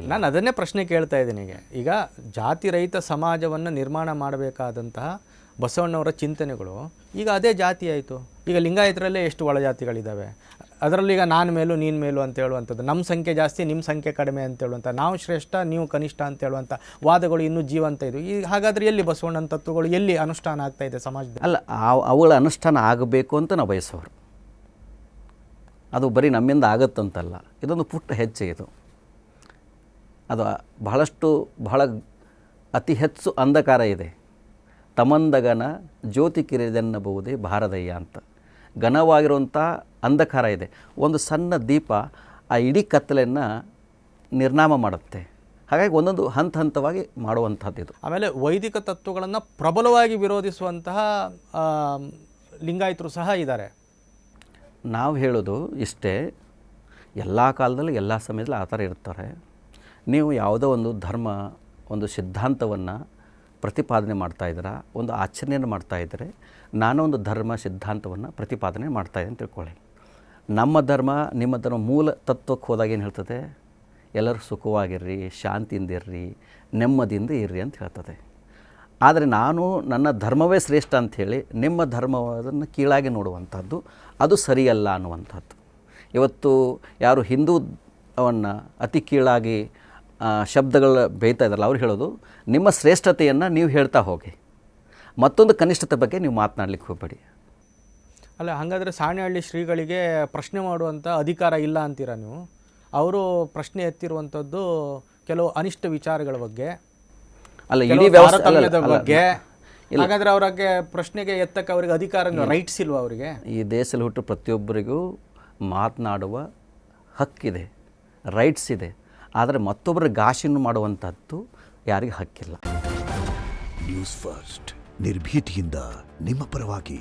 ನಾನು ಅದನ್ನೇ ಪ್ರಶ್ನೆ ಕೇಳ್ತಾ ಇದ್ದೀನಿ. ಈಗ ಜಾತಿ ರಹಿತ ಸಮಾಜವನ್ನು ನಿರ್ಮಾಣ ಮಾಡಬೇಕಾದಂತಹ ಬಸವಣ್ಣವರ ಚಿಂತನೆಗಳು ಈಗ ಅದೇ ಜಾತಿ ಆಯಿತು. ಈಗ ಲಿಂಗಾಯತರಲ್ಲೇ ಎಷ್ಟು ಒಳಜಾತಿಗಳಿದ್ದಾವೆ. ಅದರಲ್ಲಿ ಈಗ ನಾನು ಮೇಲೂ ನೀನು ಮೇಲೂ ಅಂತ ಹೇಳುವಂಥದ್ದು, ನಮ್ಮ ಸಂಖ್ಯೆ ಜಾಸ್ತಿ ನಿಮ್ಮ ಸಂಖ್ಯೆ ಕಡಿಮೆ ಅಂತ ಹೇಳುವಂಥ, ನಾವು ಶ್ರೇಷ್ಠ ನೀವು ಕನಿಷ್ಠ ಅಂತ ಹೇಳುವಂಥ ವಾದಗಳು ಇನ್ನೂ ಜೀವಂತ ಇದು. ಈಗ ಹಾಗಾದರೆ ಎಲ್ಲಿ ಬಸವಣ್ಣನ ತತ್ವಗಳು ಎಲ್ಲಿ ಅನುಷ್ಠಾನ ಆಗ್ತಾ ಇದೆ ಸಮಾಜದಲ್ಲಿ? ಅಲ್ಲ, ಅವುಗಳ ಅನುಷ್ಠಾನ ಆಗಬೇಕು ಅಂತ ನಾವು ಬಯಸೋರು. ಅದು ಬರೀ ನಮ್ಮಿಂದ ಆಗುತ್ತಂತಲ್ಲ, ಇದೊಂದು ಪುಟ್ಟ ಹೆಜ್ಜೆ. ಇದು ಅದು ಬಹಳ ಅತಿ ಹೆಚ್ಚು ಅಂಧಕಾರ ಇದೆ. ತಮಂದಗನ ಜ್ಯೋತಿ ಕಿರಿದೆನ್ನಬಹುದೇ ಭಾರದಯ್ಯ ಅಂತ ಘನವಾಗಿರುವಂಥ ಅಂಧಕಾರ ಇದೆ. ಒಂದು ಸಣ್ಣ ದೀಪ ಆ ಇಡೀ ಕತ್ತಲೆಯನ್ನು ನಿರ್ನಾಮ ಮಾಡುತ್ತೆ. ಹಾಗಾಗಿ ಒಂದೊಂದು ಹಂತವಾಗಿ ಮಾಡುವಂಥದ್ದು ಇದು. ಆಮೇಲೆ ವೈದಿಕ ತತ್ವಗಳನ್ನು ಪ್ರಬಲವಾಗಿ ವಿರೋಧಿಸುವಂತಹ ಲಿಂಗಾಯತರು ಸಹ ಇದ್ದಾರೆ. ನಾವು ಹೇಳೋದು ಇಷ್ಟೇ, ಎಲ್ಲ ಕಾಲದಲ್ಲಿ ಎಲ್ಲ ಸಮಯದಲ್ಲಿ ಆ ಥರ ಇರ್ತಾರೆ. ನೀವು ಯಾವುದೋ ಒಂದು ಧರ್ಮ, ಒಂದು ಸಿದ್ಧಾಂತವನ್ನು ಪ್ರತಿಪಾದನೆ ಮಾಡ್ತಾಯಿದ್ದೀರಾ, ಒಂದು ಆಚರಣೆಯನ್ನು ಮಾಡ್ತಾಯಿದ್ರೆ, ನಾನೊಂದು ಧರ್ಮ ಸಿದ್ಧಾಂತವನ್ನು ಪ್ರತಿಪಾದನೆ ಮಾಡ್ತಾಯಿದ್ದೆ ಅಂತ ತಿಳ್ಕೊಳ್ಳಿ. ನಮ್ಮ ಧರ್ಮ ನಿಮ್ಮ ಧರ್ಮ ಮೂಲ ತತ್ವಕ್ಕೆ ಹೋದಾಗ ಏನು ಹೇಳ್ತದೆ? ಎಲ್ಲರೂ ಸುಖವಾಗಿರ್ರಿ, ಶಾಂತಿಯಿಂದಿರ್ರಿ, ನೆಮ್ಮದಿಯಿಂದ ಇರ್ರಿ ಅಂತ ಹೇಳ್ತದೆ. ಆದರೆ ನಾನು ನನ್ನ ಧರ್ಮವೇ ಶ್ರೇಷ್ಠ ಅಂಥೇಳಿ ನಿಮ್ಮ ಧರ್ಮವನ್ನು ಕೀಳಾಗಿ ನೋಡುವಂಥದ್ದು ಅದು ಸರಿಯಲ್ಲ ಅನ್ನುವಂಥದ್ದು. ಇವತ್ತು ಯಾರು ಹಿಂದೂವನ್ನು ಅತಿ ಕೀಳಾಗಿ ಶಬ್ದಗಳು ಬೇಯ್ತಾ ಇದ್ದಾರಲ್ಲ, ಅವ್ರು ಹೇಳೋದು ನಿಮ್ಮ ಶ್ರೇಷ್ಠತೆಯನ್ನು ನೀವು ಹೇಳ್ತಾ ಹೋಗಿ, ಮತ್ತೊಂದು ಕನಿಷ್ಠತೆ ಬಗ್ಗೆ ನೀವು ಮಾತನಾಡಲಿಕ್ಕೆ ಹೋಗಬೇಡಿ. ಅಲ್ಲ, ಹಾಗಾದರೆ ಸಾಣೆಹಳ್ಳಿ ಶ್ರೀಗಳಿಗೆ ಪ್ರಶ್ನೆ ಮಾಡುವಂಥ ಅಧಿಕಾರ ಇಲ್ಲ ಅಂತೀರಾ ನೀವು? ಅವರು ಪ್ರಶ್ನೆ ಎತ್ತಿರುವಂಥದ್ದು ಕೆಲವು ಅನಿಷ್ಟ ವಿಚಾರಗಳ ಬಗ್ಗೆ, ಅಲ್ಲ, ಇಡೀ ತಾರತಮ್ಯದ ಬಗ್ಗೆ. ಹಾಗಾದರೆ ಅವರಿಗೆ ಪ್ರಶ್ನೆಗೆ ಎತ್ತಕ್ಕೆ ಅವ್ರಿಗೆ ಅಧಿಕಾರ, ರೈಟ್ಸ್ ಇಲ್ವಾ ಅವರಿಗೆ? ಈ ದೇಶದಲ್ಲಿ ಹುಟ್ಟು ಪ್ರತಿಯೊಬ್ಬರಿಗೂ ಮಾತನಾಡುವ ಹಕ್ಕಿದೆ, ರೈಟ್ಸ್ ಇದೆ. ಆದರೆ ಮತ್ತೊಬ್ಬರ ಘಾಷಣೆ ಮಾಡುವಂಥದ್ದು ಯಾರಿಗೆ ಹಕ್ಕಿಲ್ಲ. ನ್ಯೂಸ್ ಫಸ್ಟ್, ನಿರ್ಭೀತಿಯಿಂದ ನಿಮ್ಮ ಪರವಾಗಿ.